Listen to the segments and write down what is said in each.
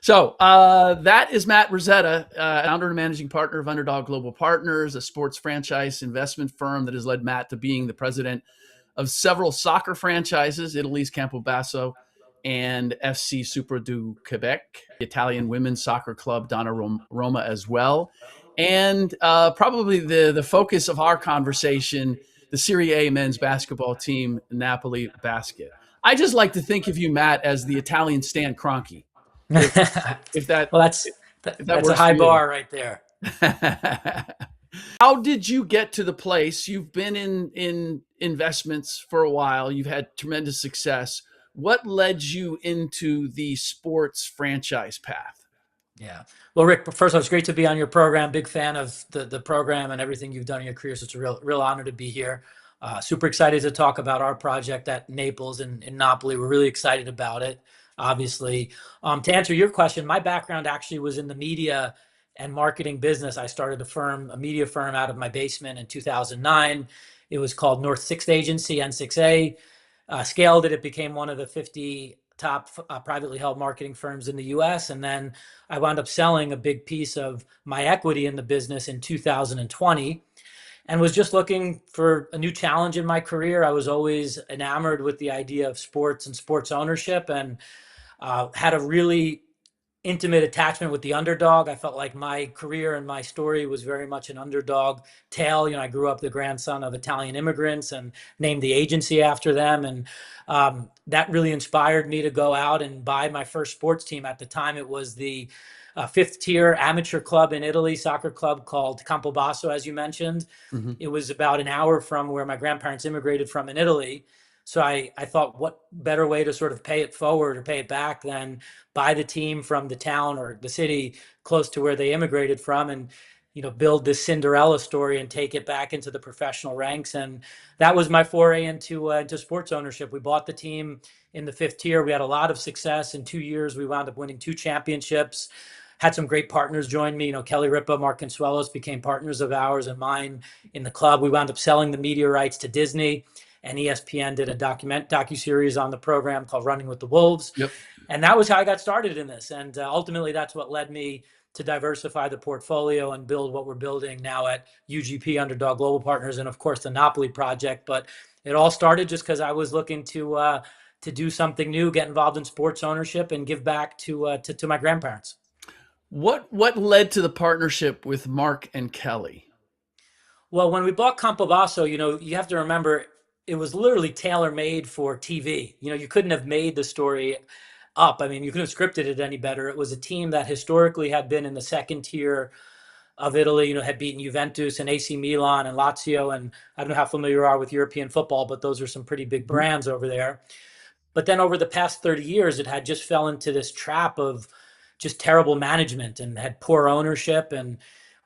So that is Matt Rizzetta, founder and managing partner of Underdog Global Partners, a sports franchise investment firm that has led Matt to being the president of several soccer franchises, Italy's Campobasso and FC Super du Quebec, the Italian women's soccer club Donna Roma as well. And probably the focus of our conversation, the Serie A men's basketball team, Napoli Basket. I just like to think of you, Matt, as the Italian Stan Kroenke, if if that Well, if that that's a works for high you. bar right there. How did you get to the place? You've been in investments for a while. You've had tremendous success. What led you into the sports franchise path? Yeah. Well, Rick, first of all, it's great to be on your program. Big fan of the program and everything you've done in your career. So it's a real honor to be here. Super excited to talk about our project at Naples and in Napoli. We're really excited about it, obviously. To answer your question, my background actually was in the media and marketing business. I started a media firm out of my basement in 2009. It was called North Sixth Agency, N6A. Scaled it. It became one of the 50 top privately held marketing firms in the US. And then I wound up selling a big piece of my equity in the business in 2020 and was just looking for a new challenge in my career. I was always enamored with the idea of sports and sports ownership and had a really intimate attachment with the underdog. I felt like my career and my story was very much an underdog tale. I grew up the grandson of Italian immigrants and named the agency after them. And that really inspired me to go out and buy my first sports team. At the time, it was the fifth tier amateur club in Italy, soccer club called Campobasso, as you mentioned. Mm-hmm. It was about an hour from where my grandparents immigrated from in Italy. So I thought, what better way to sort of pay it forward or pay it back than buy the team from the town or the city close to where they immigrated from and build this Cinderella story and take it back into the professional ranks. And that was my foray into sports ownership. We bought the team in the fifth tier. We had a lot of success. In 2 years, we wound up winning 2 championships. Had some great partners join me. Kelly Ripa, Mark Consuelos became partners of ours and mine in the club. We wound up selling the media rights to Disney, and ESPN did a docuseries on the program called Running with the Wolves. Yep. And that was how I got started in this. And ultimately, that's what led me to diversify the portfolio and build what we're building now at UGP, Underdog Global Partners, and of course the Napoli project. But it all started just because I was looking to do something new, get involved in sports ownership, and give back to my grandparents. What led to the partnership with Mark and Kelly? Well, when we bought Campobasso, you have to remember it was literally tailor made for TV. You couldn't have made the story up. I mean, you couldn't have scripted it any better. It was a team that historically had been in the second tier of Italy, had beaten Juventus and AC Milan and Lazio. And I don't know how familiar you are with European football, but those are some pretty big brands over there. But then over the past 30 years, it had just fell into this trap of just terrible management and had poor ownership. And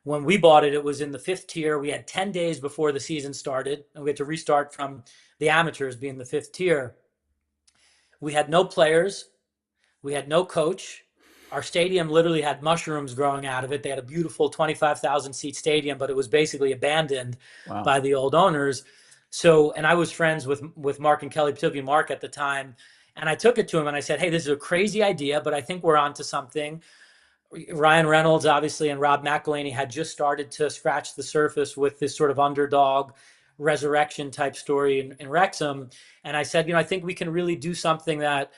when we bought it, it was in the fifth tier. We had 10 days before the season started, and we had to restart from the amateurs being the fifth tier. We had no players. We had no coach. Our stadium literally had mushrooms growing out of it. They had a beautiful 25,000 seat stadium, but it was basically abandoned Wow. by the old owners. So, and I was friends with Mark and Kelly, particularly Mark at the time. And I took it to him and I said, hey, this is a crazy idea, but I think we're onto something. Ryan Reynolds, obviously, and Rob McElhaney had just started to scratch the surface with this sort of underdog resurrection type story in Wrexham. And I said, I think we can really do something that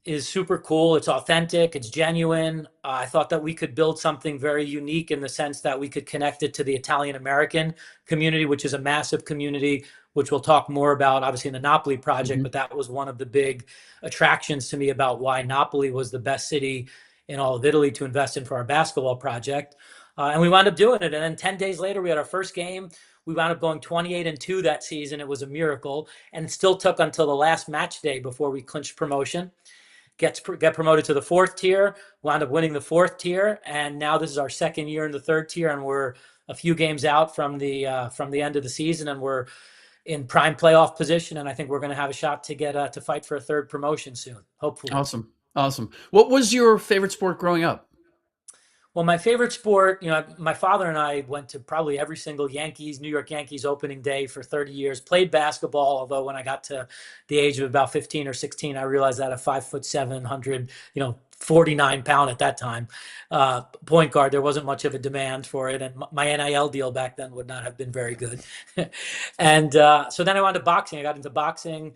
is super cool. It's authentic. It's genuine. I thought that we could build something very unique in the sense that we could connect it to the Italian American community, which is a massive community, which we'll talk more about, obviously, in the Napoli project. Mm-hmm. But that was one of the big attractions to me about why Napoli was the best city in all of Italy to invest in for our basketball project. And we wound up doing it. And then 10 days later, we had our first game. We wound up going 28-2 that season. It was a miracle. And it still took until the last match day before we clinched promotion. Get promoted to the fourth tier, wound up winning the fourth tier, and now this is our second year in the third tier, and we're a few games out from the end of the season, and we're in prime playoff position, and I think we're going to have a shot to get to fight for a third promotion soon, hopefully. Awesome. Awesome. What was your favorite sport growing up? Well, my favorite sport, my father and I went to probably every single New York Yankees opening day for 30 years, played basketball, although when I got to the age of about 15 or 16, I realized that a 5'7", 49 pound at that time, point guard, there wasn't much of a demand for it. And my NIL deal back then would not have been very good. And so then I went to boxing. I got into boxing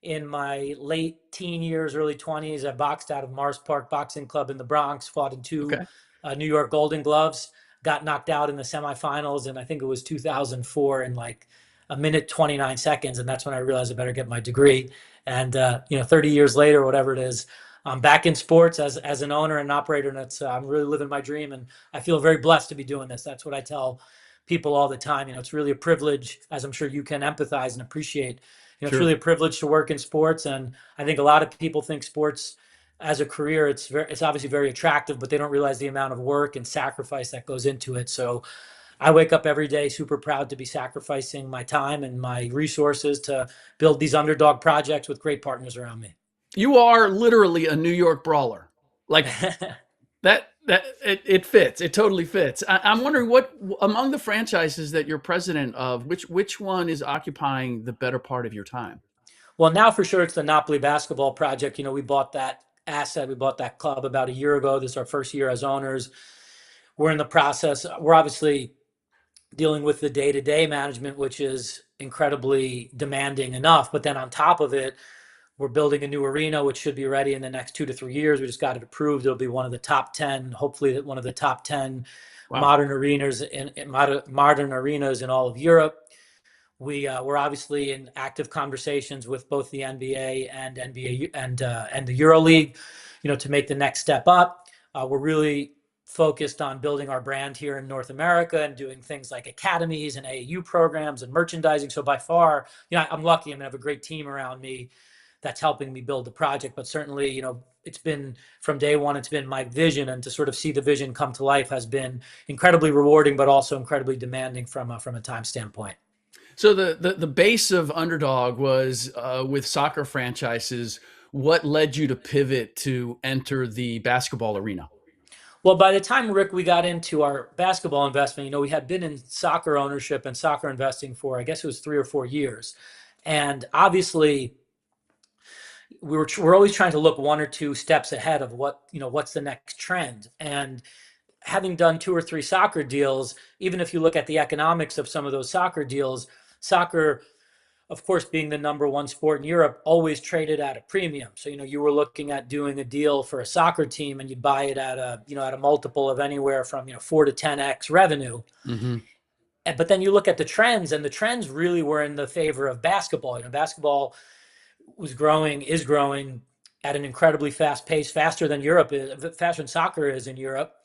in my late teen years, early 20s. I boxed out of Mars Park Boxing Club in the Bronx, fought in two Okay. New York Golden Gloves, got knocked out in the semifinals, and I think it was 2004 in like a minute 29 seconds, and that's when I realized I better get my degree. And 30 years later, whatever it is, I'm back in sports as an owner and operator, and I'm really living my dream, and I feel very blessed to be doing this. That's what I tell people all the time. It's really a privilege, as I'm sure you can empathize and appreciate. It's Sure. really a privilege to work in sports, and I think a lot of people think sports as a career, it's obviously very attractive, but they don't realize the amount of work and sacrifice that goes into it. So I wake up every day super proud to be sacrificing my time and my resources to build these underdog projects with great partners around me. You are literally a New York brawler. Like it fits. It totally fits. I'm wondering what among the franchises that you're president of, which one is occupying the better part of your time? Well, now for sure it's the Napoli Basketball project. We bought that asset, we bought that club about a year ago. This is our first year as owners. We're in the process. We're obviously dealing with the day-to-day management, which is incredibly demanding enough. But then on top of it, we're building a new arena, which should be ready in the next 2 to 3 years. We just got it approved. It'll be one of the top 10, hopefully one of the top 10 Wow. modern arenas modern arenas in all of Europe. We're obviously in active conversations with both the NBA and NBA and the EuroLeague, to make the next step up. We're really focused on building our brand here in North America and doing things like academies and AAU programs and merchandising. So by far, I'm lucky. I have a great team around me that's helping me build the project. But certainly, it's been from day one, it's been my vision, and to sort of see the vision come to life has been incredibly rewarding, but also incredibly demanding from a time standpoint. So the base of Underdog was with soccer franchises. What led you to pivot to enter the basketball arena? Well, by the time, Rick, we got into our basketball investment, we had been in soccer ownership and soccer investing for, I guess it was 3 or 4 years. And obviously, we're always trying to look 1 or 2 steps ahead of what's the next trend. And having done 2 or 3 soccer deals, even if you look at the economics of some of those soccer deals, soccer, of course, being the number one sport in Europe, always traded at a premium. So, you were looking at doing a deal for a soccer team and you'd buy it at a multiple of anywhere from, 4 to 10x revenue. Mm-hmm. But then you look at the trends, and the trends really were in the favor of basketball. Basketball is growing at an incredibly fast pace, faster than faster than soccer is in Europe.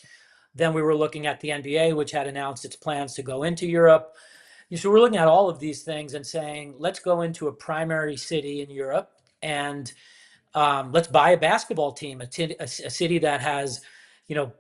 Then we were looking at the NBA, which had announced its plans to go into Europe. So we're looking at all of these things and saying, let's go into a primary city in Europe and let's buy a basketball team, a city that has,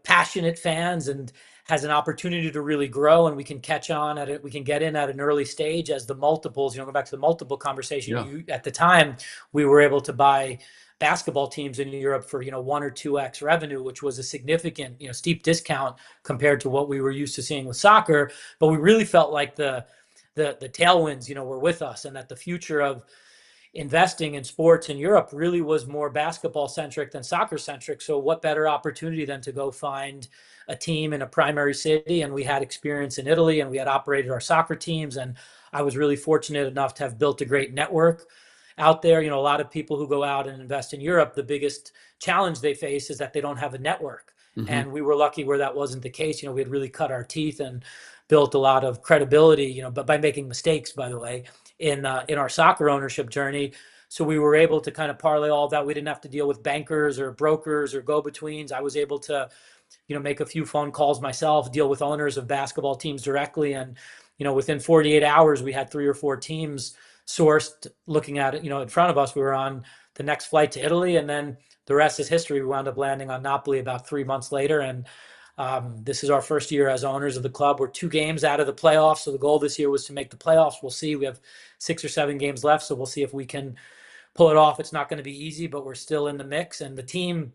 passionate fans and has an opportunity to really grow, and we can catch on at it. We can get in at an early stage as the multiples, go back to the multiple conversation. Yeah. At the time, we were able to buy basketball teams in Europe for, 1 or 2x revenue, which was a significant, steep discount compared to what we were used to seeing with soccer. But we really felt like the tailwinds, were with us, and that the future of investing in sports in Europe really was more basketball centric than soccer centric. So what better opportunity than to go find a team in a primary city? And we had experience in Italy, and we had operated our soccer teams. And I was really fortunate enough to have built a great network out there. A lot of people who go out and invest in Europe, the biggest challenge they face is that they don't have a network. Mm-hmm. And we were lucky where that wasn't the case. We had really cut our teeth and built a lot of credibility, but by making mistakes, by the way, in our soccer ownership journey. So we were able to kind of parlay all of that. We didn't have to deal with bankers or brokers or go-betweens. I was able to, make a few phone calls myself, deal with owners of basketball teams directly. And, within 48 hours, we had 3 or 4 teams sourced, looking at it, in front of us. We were on the next flight to Italy, and then the rest is history. We wound up landing on Napoli about 3 months later. And this is our first year as owners of the club. We're 2 games out of the playoffs. So the goal this year was to make the playoffs. We'll see. We have 6 or 7 games left. So we'll see if we can pull it off. It's not going to be easy, but we're still in the mix. And the team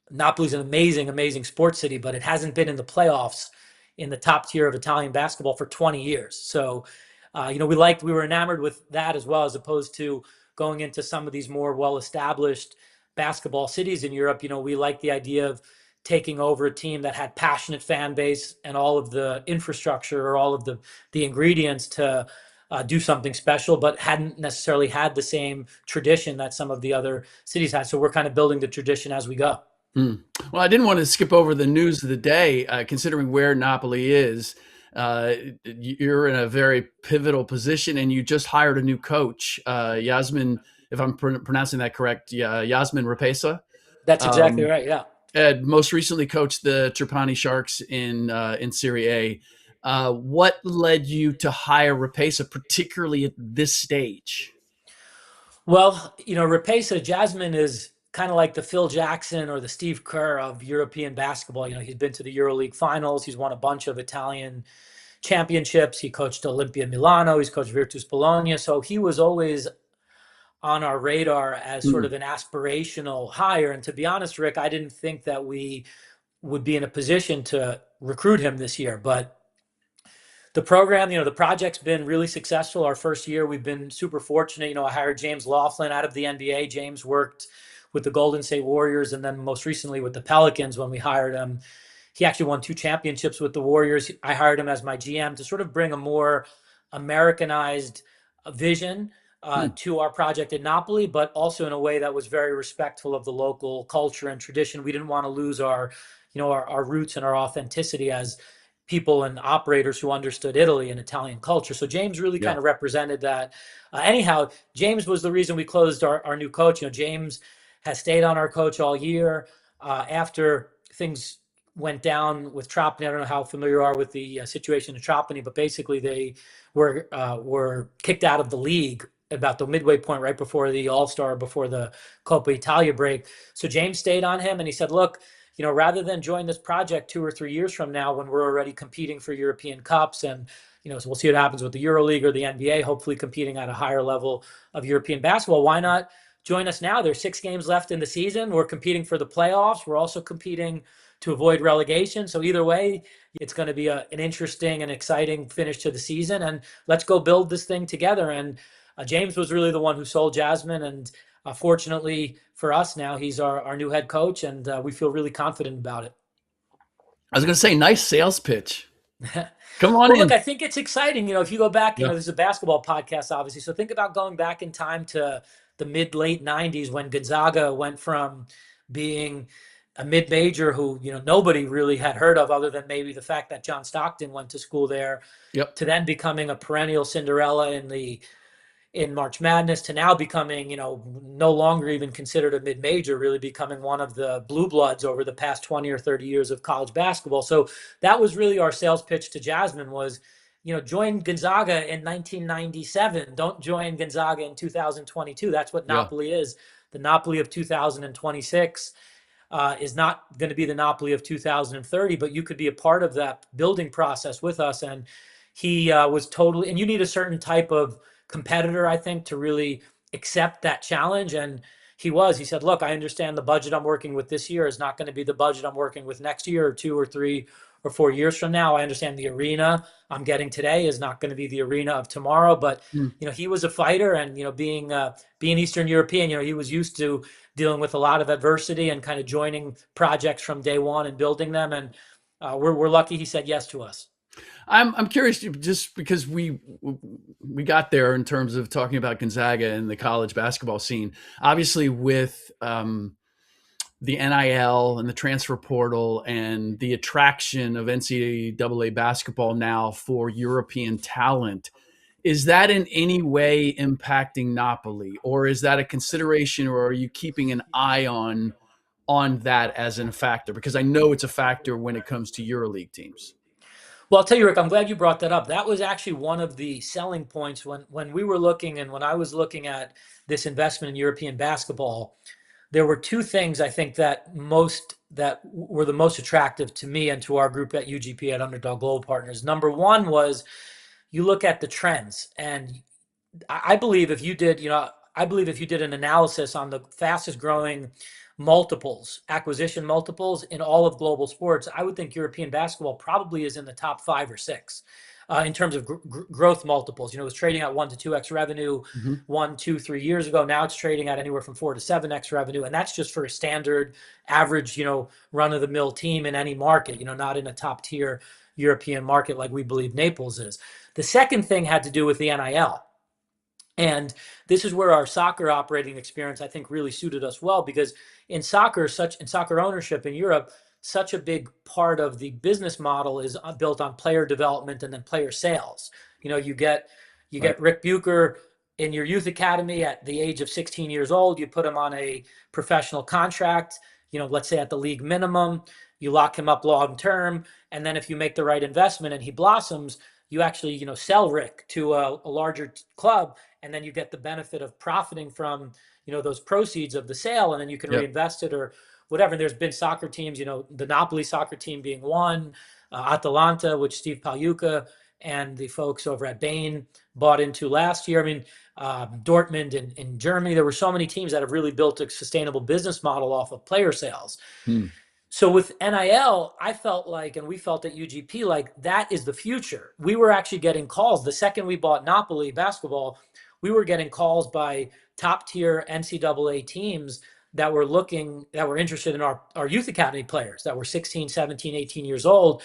Napoli's an amazing, amazing sports city, but it hasn't been in the playoffs in the top tier of Italian basketball for 20 years. So, we were enamored with that as well, as opposed to going into some of these more well-established basketball cities in Europe. We like the idea of taking over a team that had passionate fan base and all of the infrastructure or all of the ingredients to do something special, but hadn't necessarily had the same tradition that some of the other cities had. So we're kind of building the tradition as we go. Mm. Well, I didn't want to skip over the news of the day, considering where Napoli is. You're in a very pivotal position, and you just hired a new coach, Jasmin, if I'm pronouncing that correct, Jasmin Repeša. That's exactly Um, right. Yeah. Ed most recently coached the Trapani Sharks in Serie A. What led you to hire Repeša, particularly at this stage? Well, Repeša, Jasmine is kind of like the Phil Jackson or the Steve Kerr of European basketball. He's been to the EuroLeague finals. He's won a bunch of Italian championships. He coached Olimpia Milano. He's coached Virtus Bologna. So he was always on our radar as sort Mm. of an aspirational hire. And to be honest, Rick, I didn't think that we would be in a position to recruit him this year. But the program, the project's been really successful. Our first year, we've been super fortunate. I hired James Laughlin out of the NBA. James worked with the Golden State Warriors and then most recently with the Pelicans when we hired him. He actually won 2 championships with the Warriors. I hired him as my GM to sort of bring a more Americanized vision Mm. to our project in Napoli, but also in a way that was very respectful of the local culture and tradition. We didn't want to lose our roots and our authenticity as people and operators who understood Italy and Italian culture. So James really Yeah. kind of represented that. Anyhow, James was the reason we closed our new coach. James has stayed on our coach all year. After things went down with Trapani, I don't know how familiar you are with the situation in Trapani, but basically they were kicked out of the league about the midway point right before the All-Star, before the Coppa Italia break. So James stayed on him and he said, look, rather than join this project 2 or 3 years from now when we're already competing for European Cups and, so we'll see what happens with the EuroLeague or the NBA, hopefully competing at a higher level of European basketball. Why not join us now? There's 6 games left in the season. We're competing for the playoffs. We're also competing to avoid relegation. So either way, it's going to be an interesting and exciting finish to the season. And let's go build this thing together. And James was really the one who sold Jasmine. And fortunately for us now, he's our new head coach. And we feel really confident about it. I was going to say, nice sales pitch. Come on Well, look, in. I think it's exciting. If you go back, Yeah. this is a basketball podcast, obviously. So think about going back in time to the late 90s when Gonzaga went from being a mid-major who, nobody really had heard of other than maybe the fact that John Stockton went to school there, Yep. to then becoming a perennial Cinderella in March Madness, to now becoming, no longer even considered a mid-major, really becoming one of the blue bloods over the past 20 or 30 years of college basketball. So that was really our sales pitch to Jasmine was, join Gonzaga in 1997. Don't join Gonzaga in 2022. That's what Yeah. Napoli is. The Napoli of 2026 is not going to be the Napoli of 2030, but you could be a part of that building process with us. And he was totally, and you need a certain type of competitor, I think, to really accept that challenge. And he said, look, I understand the budget I'm working with this year is not going to be the budget I'm working with next year or 2 or 3 or 4 years from now. I understand the arena I'm getting today is not going to be the arena of tomorrow, but Mm. he was a fighter and, being Eastern European, he was used to dealing with a lot of adversity and kind of joining projects from day one and building them. And we're lucky he said yes to us. I'm curious, just because we got there in terms of talking about Gonzaga and the college basketball scene. Obviously, with the NIL and the transfer portal and the attraction of NCAA basketball now for European talent, is that in any way impacting Napoli, or is that a consideration, or are you keeping an eye on that as a factor? Because I know it's a factor when it comes to EuroLeague teams. Well, I'll tell you, Rick, I'm glad you brought that up. That was actually one of the selling points when we were looking and when I was looking at this investment in European basketball. There were 2 things I think that were the most attractive to me and to our group at UGP at Underdog Global Partners. Number one was you look at the trends, and I believe if you did, I believe if you did an analysis on the fastest growing multiples, acquisition multiples in all of global sports, I would think European basketball probably is in the top 5 or 6 in terms of growth multiples. It was trading at 1 to 2x revenue Mhm. 1, 2, 3 years ago. Now it's trading at anywhere from 4 to 7x revenue. And that's just for a standard average, run of the mill team in any market, not in a top tier European market like we believe Naples is. The second thing had to do with the NIL. And this is where our soccer operating experience, I think, really suited us well, because in soccer ownership in Europe, such a big part of the business model is built on player development and then player sales. You get Right. Ric Bucher in your youth academy at the age of 16 years old. You put him on a professional contract, let's say at the league minimum. You lock him up long term, and then if you make the right investment and he blossoms, you actually sell Rick to a larger club, and then you get the benefit of profiting from those proceeds of the sale, and then you can Yep. reinvest it or whatever. And there's been soccer teams, the Napoli soccer team being one, Atalanta, which Steve Pagliuca and the folks over at Bain bought into last year. I mean, Dortmund in Germany. There were so many teams that have really built a sustainable business model off of player sales. Hmm. So with NIL, I felt like, and we felt at UGP, like that is the future. We were actually getting calls. The second we bought Napoli Basketball, we were getting calls by top tier NCAA teams that were interested in our youth academy players that were 16, 17, 18 years old.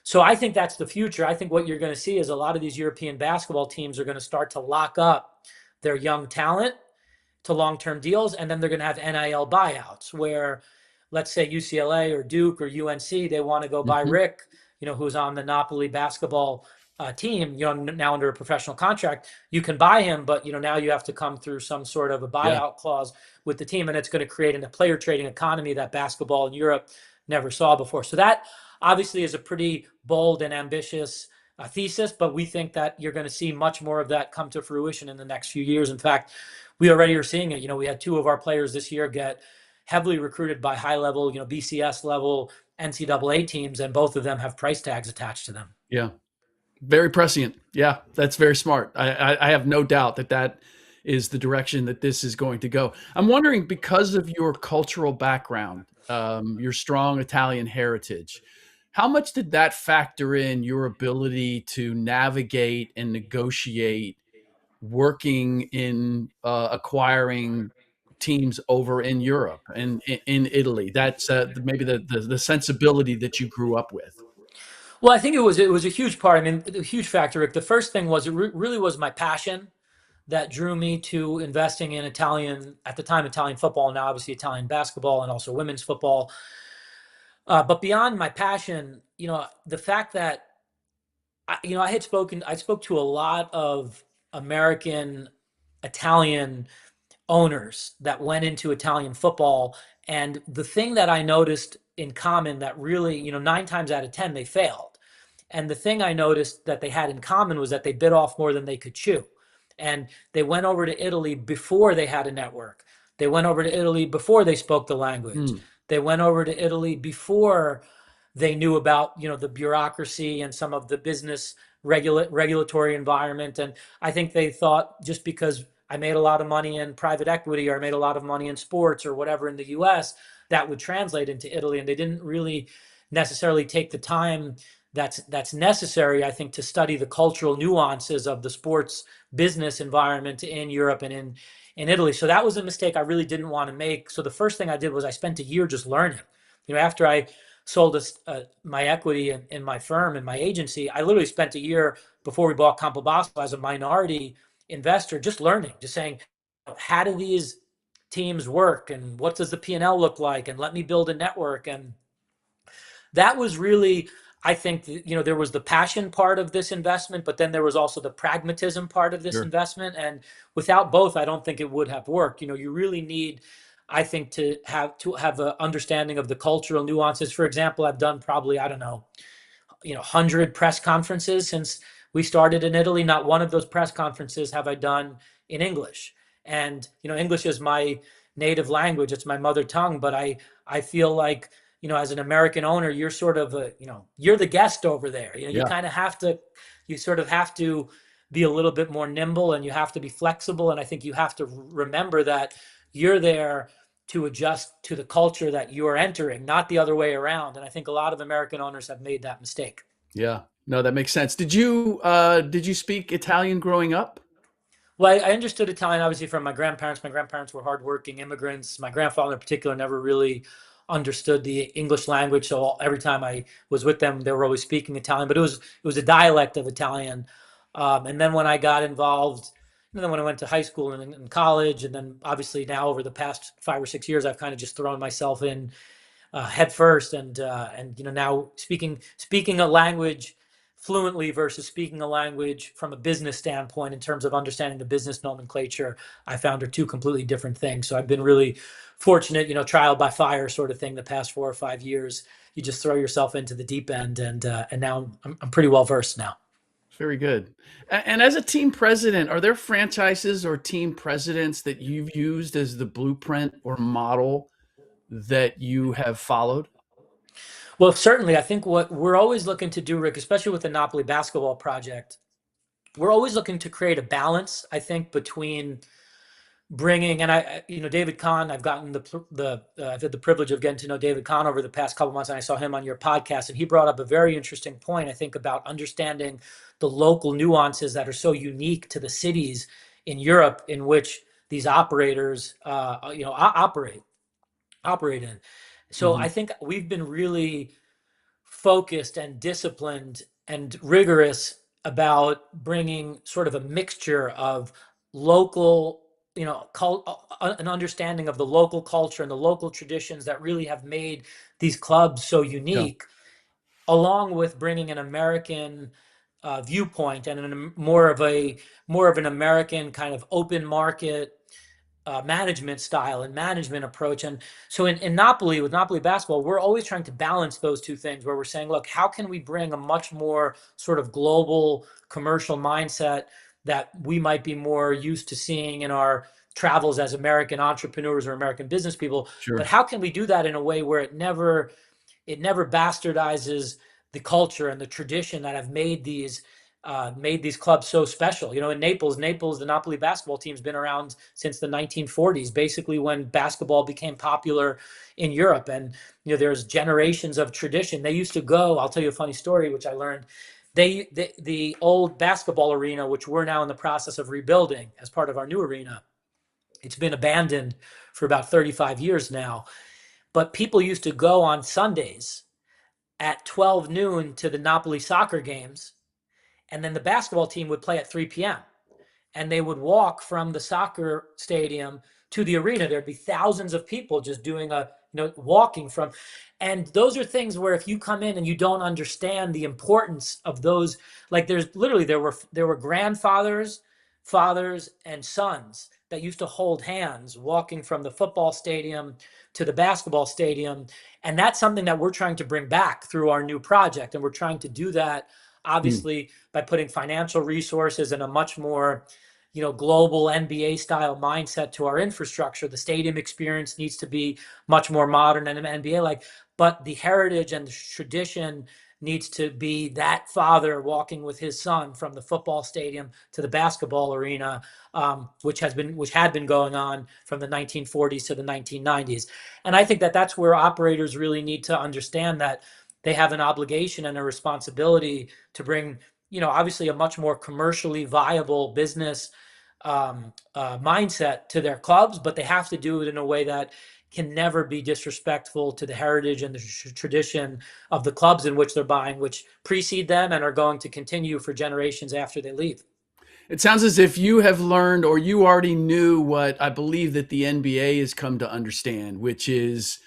So I think that's the future. I think what you're going to see is a lot of these European basketball teams are going to start to lock up their young talent to long-term deals, and then they're going to have NIL buyouts where, let's say UCLA or Duke or UNC, they want to go buy Mhm. Rick, who's on the Napoli basketball team, now under a professional contract. You can buy him, but now you have to come through some sort of a Yeah. buyout clause with the team, and it's going to create a player trading economy that basketball in Europe never saw before. So that obviously is a pretty bold and ambitious thesis, but we think that you're going to see much more of that come to fruition in the next few years. In fact, we already are seeing it. We had 2 of our players this year get heavily recruited by high level, BCS level NCAA teams, and both of them have price tags attached to them. Yeah. Very prescient. Yeah, that's very smart. I have no doubt that is the direction that this is going to go. I'm wondering, because of your cultural background, your strong Italian heritage, how much did that factor in your ability to navigate and negotiate working in acquiring teams over in Europe and in Italy? That's maybe the sensibility that you grew up with. Well, I think it was a huge part. I mean, a huge factor, Rick. The first thing was really was my passion that drew me to investing in Italian, at the time, Italian football, and now obviously Italian basketball and also women's football. But beyond my passion, the fact that I spoke to a lot of American Italian owners that went into Italian football. And the thing that I noticed in common that really, 9 times out of 10, they failed. And the thing I noticed that they had in common was that they bit off more than they could chew. And they went over to Italy before they had a network. They went over to Italy before they spoke the language. Mm. They went over to Italy before they knew about, the bureaucracy and some of the business regulatory environment. And I think they thought, just because I made a lot of money in private equity or I made a lot of money in sports or whatever in the US, that would translate into Italy. And they didn't really necessarily take the time that's necessary, I think, to study the cultural nuances of the sports business environment in Europe and in Italy. So that was a mistake I really didn't want to make. So the first thing I did was I spent a year just learning. After I sold my equity in my firm and my agency, I literally spent a year before we bought Campobasso as a minority investor, just learning, just saying, how do these teams work and what does the P&L look like, and let me build a network. And that was really, I think, there was the passion part of this investment, but then there was also the pragmatism part of this Sure. investment. And without both, I don't think it would have worked. You really need, I think, to have an understanding of the cultural nuances. For example, I've done probably, I don't know, 100 press conferences since we started in Italy. Not one of those press conferences have I done in English. And, English is my native language. It's my mother tongue. But I feel like, as an American owner, you're sort of you're the guest over there. You Yeah. kind of have to, you sort of have to be a little bit more nimble, and you have to be flexible. And I think you have to remember that you're there to adjust to the culture that you are entering, not the other way around. And I think a lot of American owners have made that mistake. Yeah. No, that makes sense. Did you speak Italian growing up? Well, I understood Italian obviously from my grandparents. My grandparents were hardworking immigrants. My grandfather in particular never really understood the English language, so every time I was with them, they were always speaking Italian. But it was a dialect of Italian. And then when I got involved, and then when I went to high school and college, and then obviously now over the past 5 or 6 years, I've kind of just thrown myself in head first, and now speaking a language fluently versus speaking a language from a business standpoint in terms of understanding the business nomenclature, I found are two completely different things. So I've been really fortunate, trial by fire sort of thing. The past 4 or 5 years, you just throw yourself into the deep end, and now I'm pretty well versed now. Very good. And as a team president, are there franchises or team presidents that you've used as the blueprint or model that you have followed? Well, certainly, I think what we're always looking to do, Rick, especially with the Napoli Basketball project, we're always looking to create a balance, I think, between bringing and David Kahn. I've had the privilege of getting to know David Kahn over the past couple months, and I saw him on your podcast, and he brought up a very interesting point, I think, about understanding the local nuances that are so unique to the cities in Europe in which these operators operate in. So I Mhm. think we've been really focused and disciplined and rigorous about bringing sort of a mixture of local, an understanding of the local culture and the local traditions that really have made these clubs so Yeah, unique, along with bringing an American viewpoint and more of an American kind of open market management style and management approach. And so in Napoli, with Napoli Basketball, we're always trying to balance those two things where we're saying, look, how can we bring a much more sort of global commercial mindset that we might be more used to seeing in our travels as American entrepreneurs or American business people, but sure. how can we do that in a way where it never bastardizes the culture and the tradition that have made these clubs so special. In Naples, the Napoli basketball team's been around since the 1940s, basically when basketball became popular in Europe. And there's generations of tradition. They used to go. I'll tell you a funny story, which I learned. The old basketball arena, which we're now in the process of rebuilding as part of our new arena, it's been abandoned for about 35 years now. But people used to go on Sundays at 12 noon to the Napoli soccer games, and then the basketball team would play at 3 p.m. and they would walk from the soccer stadium to the arena. There'd be thousands of people just doing walking from. And those are things where if you come in and you don't understand the importance of those, like there were grandfathers, fathers, and sons that used to hold hands walking from the football stadium to the basketball stadium. And that's something that we're trying to bring back through our new project. And we're trying to do that Mm. obviously by putting financial resources and a much more global NBA style mindset to our infrastructure. The stadium experience needs to be much more modern and NBA like, but the heritage and the tradition needs to be that father walking with his son from the football stadium to the basketball arena, which had been going on from the 1940s to the 1990s. And I think that that's where operators really need to understand that they have an obligation and a responsibility to bring, obviously a much more commercially viable business mindset to their clubs, but they have to do it in a way that can never be disrespectful to the heritage and the tradition of the clubs in which they're buying, which precede them and are going to continue for generations after they leave. It sounds as if you have learned or you already knew what I believe that the NBA has come to understand, which is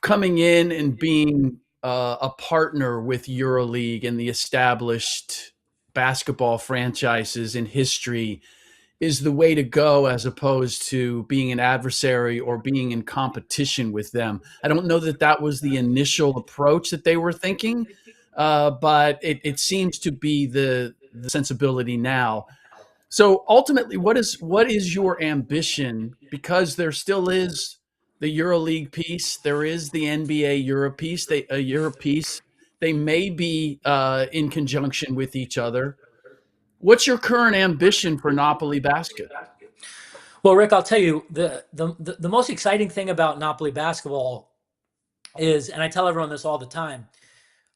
coming in and being a partner with EuroLeague and the established basketball franchises in history is the way to go as opposed to being an adversary or being in competition with them. I don't know that that was the initial approach that they were thinking, but it seems to be the sensibility now. So ultimately, what is your ambition? Because there still is the EuroLeague piece, there is the NBA Europe piece. Europe piece. They may be in conjunction with each other. What's your current ambition for Napoli Basket? Well, Rick, I'll tell you the most exciting thing about Napoli basketball is, and I tell everyone this all the time,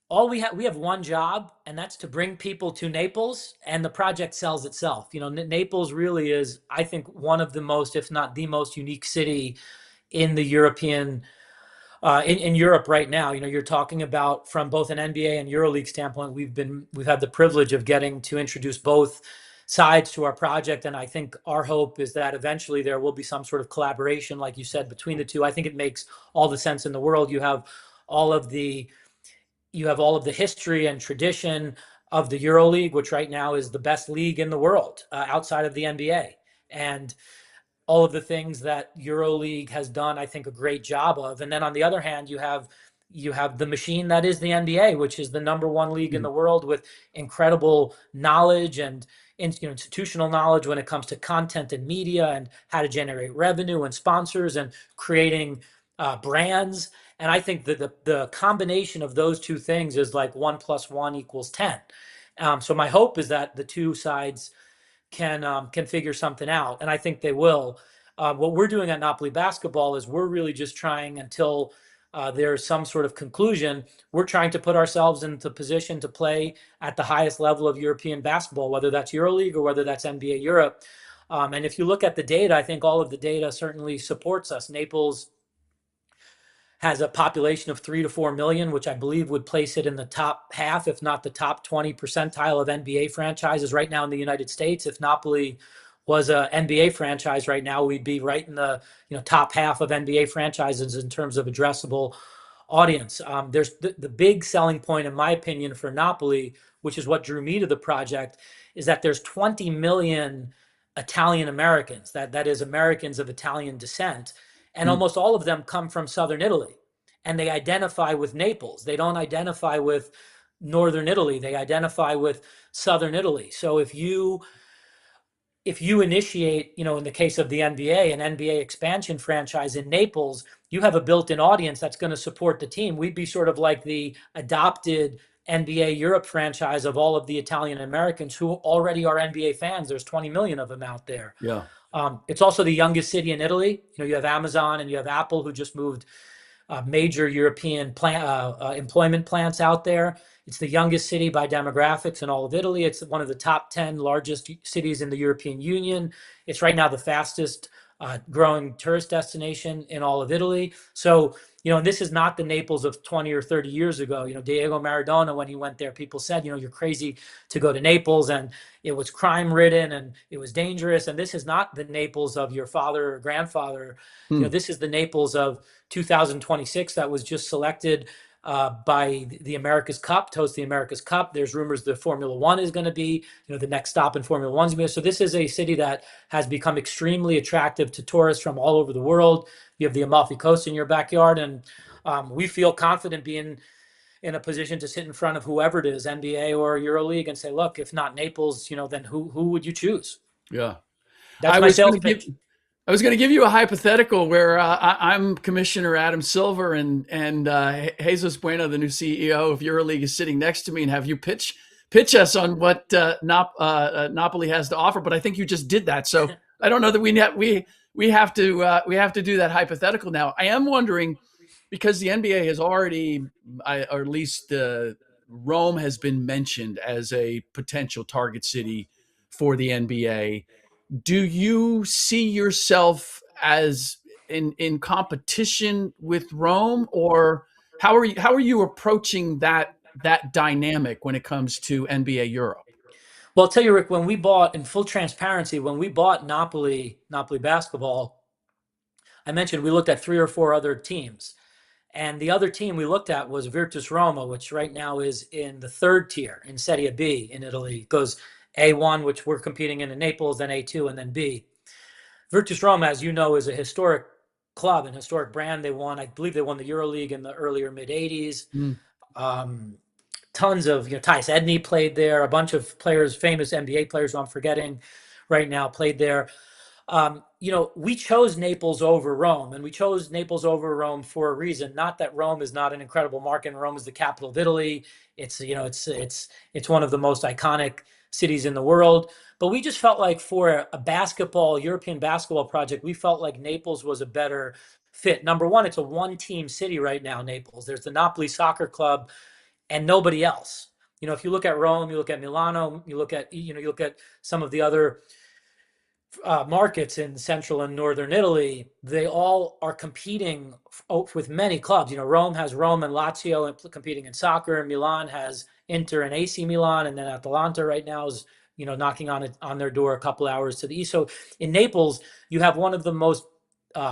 all we have one job, and that's to bring people to Naples, and the project sells itself. Naples really is, I think, one of the most, if not the most unique city in the European in Europe right now. You're talking about, from both an NBA and EuroLeague standpoint, we've had the privilege of getting to introduce both sides to our project, and I think our hope is that eventually there will be some sort of collaboration, like you said, between the two. I think it makes all the sense in the world. All of the you have all of the history and tradition of the EuroLeague, which right now is the best league in the world, outside of the NBA, and all of the things that EuroLeague has done, I think, a great job of. And then on the other hand, you have the machine that is the NBA, which is the number one league in the world, with incredible knowledge and institutional knowledge when it comes to content and media and how to generate revenue and sponsors and creating brands. And I think that the combination of those two things is like 1 + 1 = 10. So my hope is that the two sides can figure something out, and I think they will. What we're doing at Napoli Basketball is we're really just trying, until there's some sort of conclusion, we're trying to put ourselves into position to play at the highest level of European basketball, whether that's EuroLeague or whether that's NBA Europe. And if you look at the data, I think all of the data certainly supports us. Naples has a population of 3 to 4 million, which I believe would place it in the top half, if not the top 20 percentile of NBA franchises right now in the United States. If Napoli was a NBA franchise right now, we'd be right in the top half of NBA franchises in terms of addressable audience. There's the big selling point, in my opinion, for Napoli, which is what drew me to the project, is that there's 20 million Italian Americans, that is Americans of Italian descent, and almost all of them come from Southern Italy, and they identify with Naples. They don't identify with Northern Italy. They identify with Southern Italy. So if you initiate, in the case of the NBA, an NBA expansion franchise in Naples, you have a built-in audience that's going to support the team. We'd be sort of like the adopted NBA Europe franchise of all of the Italian Americans who already are NBA fans. There's 20 million of them out there. Yeah. It's also the youngest city in Italy. You have Amazon and you have Apple, who just moved major European employment plants out there. It's the youngest city by demographics in all of Italy. It's one of the top 10 largest cities in the European Union. It's right now the fastest growing tourist destination in all of Italy. So, this is not the Naples of 20 or 30 years ago. Diego Maradona, when he went there, people said, you're crazy to go to Naples, and it was crime ridden and it was dangerous. And this is not the Naples of your father or grandfather. This is the Naples of 2026 that was just selected by the America's Cup, to host the America's Cup. There's rumors the Formula One is going to be, the next stop in Formula One is going to be. So this is a city that has become extremely attractive to tourists from all over the world. You have the Amalfi Coast in your backyard, and we feel confident being in a position to sit in front of whoever it is, NBA or EuroLeague, and say, look, if not Naples, then who would you choose? Yeah. That's my sales pitch. I was going to give you a hypothetical where I'm Commissioner Adam Silver and Jesus Bueno, the new CEO of EuroLeague, is sitting next to me, and have you pitch us on what Napoli has to offer. But I think you just did that, so I don't know that we have to do that hypothetical now. I am wondering, because the NBA has already, or at least Rome has been mentioned as a potential target city for the NBA. Do you see yourself as in competition with Rome, or how are you approaching that dynamic when it comes to NBA Europe? Well, I'll tell you, Rick, when we bought, in full transparency, when we bought Napoli Basketball, I mentioned we looked at 3 or 4 other teams. And the other team we looked at was Virtus Roma, which right now is in the 3rd tier in Serie B in Italy. It goes A1, which we're competing in Naples, then A2, and then B. Virtus Roma, as you know, is a historic club and historic brand. I believe they won the EuroLeague in the earlier mid-'80s. Tons of, Tyus Edney played there. A bunch of players, famous NBA players who I'm forgetting right now, played there. We chose Naples over Rome, and we chose Naples over Rome for a reason. Not that Rome is not an incredible market, and Rome is the capital of Italy. It's one of the most iconic cities in the world. But we just felt like for a European basketball project, we felt like Naples was a better fit. Number one, it's a one-team city right now, Naples. There's the Napoli Soccer Club and nobody else. If you look at Rome, you look at Milano, you look at some of the other markets in central and northern Italy, they all are competing with many clubs. Rome has Rome and Lazio competing in soccer. Milan has Inter and AC Milan, and then Atalanta right now is knocking on their door a couple hours to the east. So in Naples, you have one of the most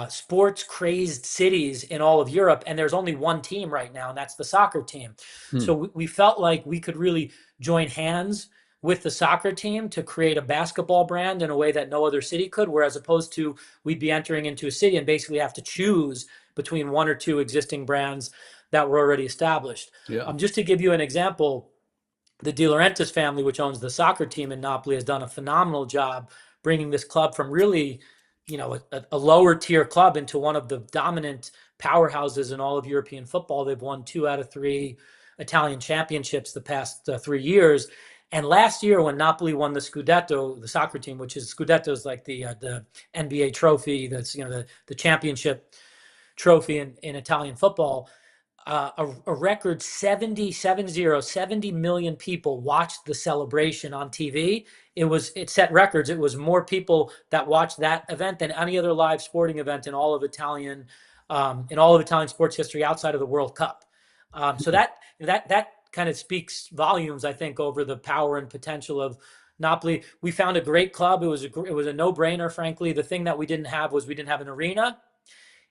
sports crazed cities in all of Europe, and there's only one team right now, and that's the soccer team. So we felt like we could really join hands with the soccer team to create a basketball brand in a way that no other city could, whereas opposed to we'd be entering into a city and basically have to choose between one or two existing brands that were already established. Yeah. Just to give you an example, the De Laurentiis family, which owns the soccer team in Napoli, has done a phenomenal job bringing this club from really, a lower tier club into one of the dominant powerhouses in all of European football. They've won 2 out of 3 Italian championships the past 3 years. And last year, when Napoli won the Scudetto, the soccer team, which is Scudetto is like the NBA trophy, that's the championship trophy in Italian football. A record 70 million people watched the celebration on TV. It set records. It was more people that watched that event than any other live sporting event in all of Italian sports history outside of the World Cup. So that kind of speaks volumes, I think, over the power and potential of Napoli. We found a great club. It was a no-brainer, frankly. The thing that we didn't have an arena,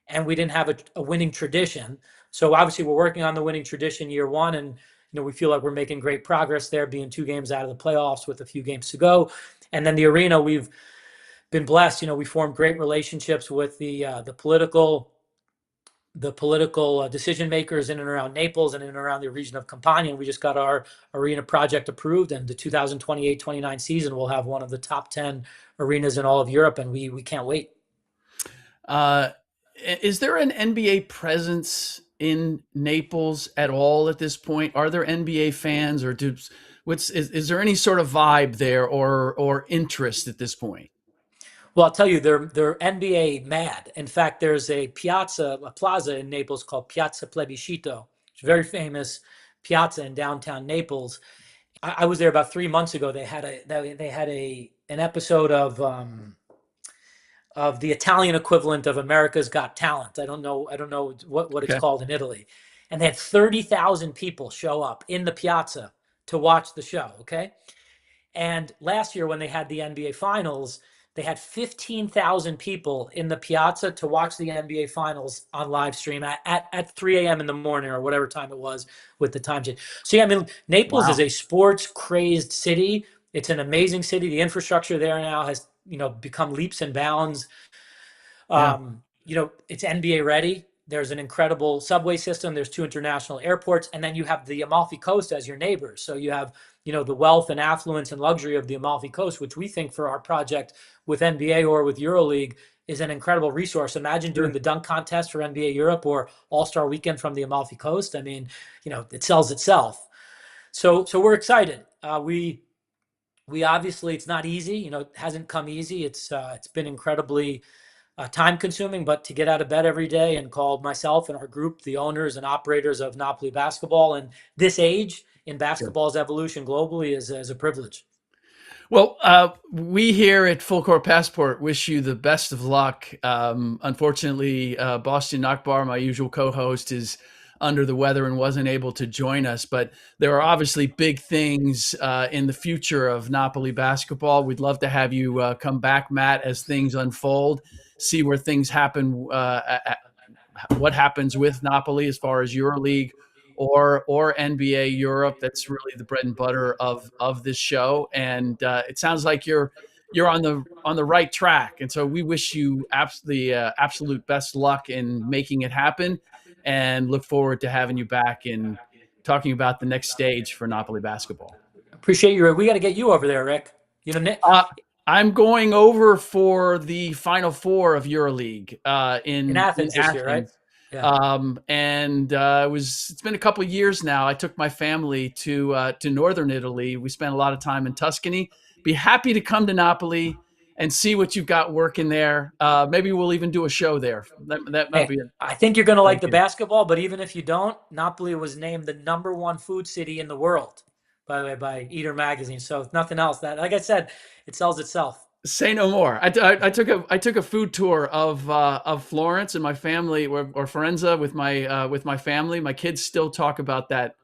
and we didn't have a winning tradition. So obviously we're working on the winning tradition year one, and we feel like we're making great progress there, being 2 games out of the playoffs with a few games to go. And then the arena, we've been blessed. We formed great relationships with the political decision makers in and around Naples and in and around the region of Campania. And we just got our arena project approved, and the 2028-29 season will have one of the top 10 arenas in all of Europe, and we can't wait. Is there an NBA presence in Naples at all at this point? Are there NBA fans, or is there any sort of vibe there or interest at this point? Well, I'll tell you, they're NBA mad. In fact, there's a plaza in Naples called Piazza Plebiscito. It's a very famous piazza in downtown Naples. I was there about 3 months ago. They had an episode of the Italian equivalent of America's Got Talent. I don't know what it's called in Italy. And they had 30,000 people show up in the piazza to watch the show, okay? And last year when they had the NBA Finals, they had 15,000 people in the piazza to watch the NBA Finals on live stream at 3 a.m. in the morning or whatever time it was with the time change. So yeah, I mean, Naples is a sports crazed city. It's an amazing city. The infrastructure there now has become leaps and bounds. It's NBA ready. There's an incredible subway system. There's 2 international airports, and then you have the Amalfi Coast as your neighbors. So you have the wealth and affluence and luxury of the Amalfi Coast, which we think for our project with NBA or with EuroLeague is an incredible resource. Imagine doing the dunk contest for NBA Europe or All-Star Weekend from the Amalfi Coast. I mean, it sells itself. So we're excited. We obviously, it's not easy. It hasn't come easy. It's been incredibly time consuming, but to get out of bed every day and call myself and our group the owners and operators of Napoli Basketball and this age in basketball's evolution globally is a privilege. Well, we here at Full Court Passport wish you the best of luck. Unfortunately, Boston Nakbar, my usual co-host, is under the weather and wasn't able to join us, but there are obviously big things in the future of Napoli basketball. We'd love to have you come back, Matt, as things unfold, see where things happen, what happens with Napoli as far as EuroLeague or NBA Europe. That's really the bread and butter of this show. And it sounds like you're on the right track. And so we wish you absolute best luck in making it happen, and look forward to having you back and talking about the next stage for Napoli basketball. Appreciate you. We got to get you over there, Rick. I'm going over for the Final Four of EuroLeague in Athens this year, right? Yeah. It's been a couple of years now. I took my family to northern Italy. We spent a lot of time in Tuscany. Be happy to come to Napoli and see what you've got working there. Maybe we'll even do a show there. That might Hey, be I think you're going to like the idea. basketball, but even if you don't, Napoli was named the #1 food city in the world, by the way, by Eater magazine. So if nothing else, that, like I said, it sells itself. Say no more. I took a food tour of Florence and my family, or Firenze with my family. My kids still talk about that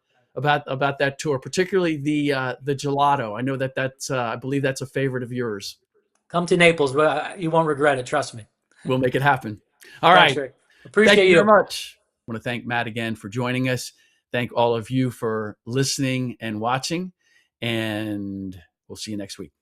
tour, particularly the gelato. I know that's I believe that's a favorite of yours. Come to Naples. You won't regret it. Trust me. We'll make it happen. All Thanks, right. Rick. Thank Appreciate you very you. much. I want to thank Matt again for joining us. Thank all of you for listening and watching, and we'll see you next week.